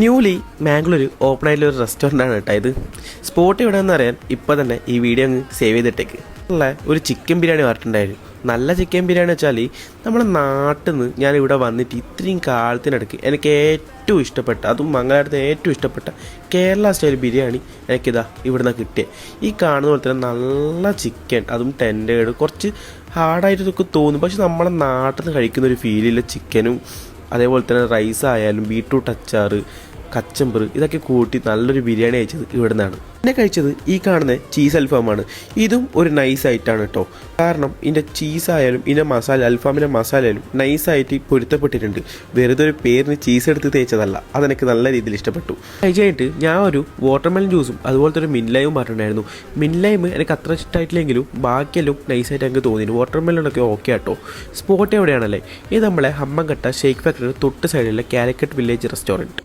Newly Mangalore open ആയിട്ടുള്ള ഒരു റെസ്റ്റോറൻ്റാണ് കേട്ടോ ഇത്. സ്പോട്ട് എവിടെയാണെന്ന് അറിയാൻ ഇപ്പോൾ തന്നെ ഈ വീഡിയോ അങ്ങ് സേവ് ചെയ്തിട്ടേക്ക്. ഉള്ള ഒരു ചിക്കൻ ബിരിയാണി പറഞ്ഞിട്ടുണ്ടായിരുന്നു. നല്ല ചിക്കൻ ബിരിയാണി വെച്ചാൽ നമ്മുടെ നാട്ടിൽ നിന്ന് ഞാനിവിടെ വന്നിട്ട് ഇത്രയും കാലത്തിനിടയ്ക്ക് എനിക്ക് ഏറ്റവും ഇഷ്ടപ്പെട്ട, അതും മംഗലാപുരത്ത് ഏറ്റവും ഇഷ്ടപ്പെട്ട കേരള സ്റ്റൈൽ ബിരിയാണി എനിക്കിതാ ഇവിടുന്ന് കിട്ടിയത്. ഈ കാണുന്ന പോലെ തന്നെ നല്ല ചിക്കൻ, അതും ടെൻഡേഡ്, കുറച്ച് ഹാർഡായിട്ടൊക്കെ തോന്നും, പക്ഷെ നമ്മുടെ നാട്ടിൽ നിന്ന് കഴിക്കുന്ന ഒരു ഫീലില്ല ചിക്കനും. അതേപോലെ തന്നെ റൈസ് ആയാലും ബീട്രൂട്ട് അച്ചാറ്, കച്ചമ്പർ, ഇതൊക്കെ കൂട്ടി നല്ലൊരു ബിരിയാണി കഴിച്ചത് ഇവിടെ നിന്നാണ്. പിന്നെ കഴിച്ചത് ഈ കാണുന്ന ചീസ് അൽഫാമാണ്. ഇതും ഒരു നൈസ് ആയിട്ടാണ് കേട്ടോ. കാരണം ഇതിൻ്റെ ചീസായാലും ഇതിൻ്റെ മസാല, അൽഫാമിൻ്റെ മസാല ആയാലും നൈസായിട്ട് പൊരുത്തപ്പെട്ടിട്ടുണ്ട്. വെറുതെ ഒരു പേരിന് ചീസ് എടുത്ത് തേച്ചതല്ല. അതെനിക്ക് നല്ല രീതിയിൽ ഇഷ്ടപ്പെട്ടു. കഴിച്ചായിട്ട് ഞാൻ ഒരു വാട്ടർമെലൺ ജ്യൂസും അതുപോലത്തെ ഒരു മിൻലൈമും പറഞ്ഞിട്ടുണ്ടായിരുന്നു. മിൻലൈം എനിക്ക് അത്ര ഇഷ്ടമായിട്ടില്ലെങ്കിലും ബാക്കിയെല്ലാം നൈസായിട്ട് എനിക്ക് തോന്നിയിരുന്നു. വാട്ടർമെലണൊക്കെ ഓക്കെ ആട്ടോ. സ്പോട്ട് എവിടെയാണല്ലേ? ഇത് നമ്മളെ ഹമ്മൻകട്ട ഷേക്ക് ഫാക്ടറിയുടെ തൊട്ട് സൈഡിലുള്ള കാലിക്കറ്റ് വില്ലേജ് റെസ്റ്റോറൻറ്റ്.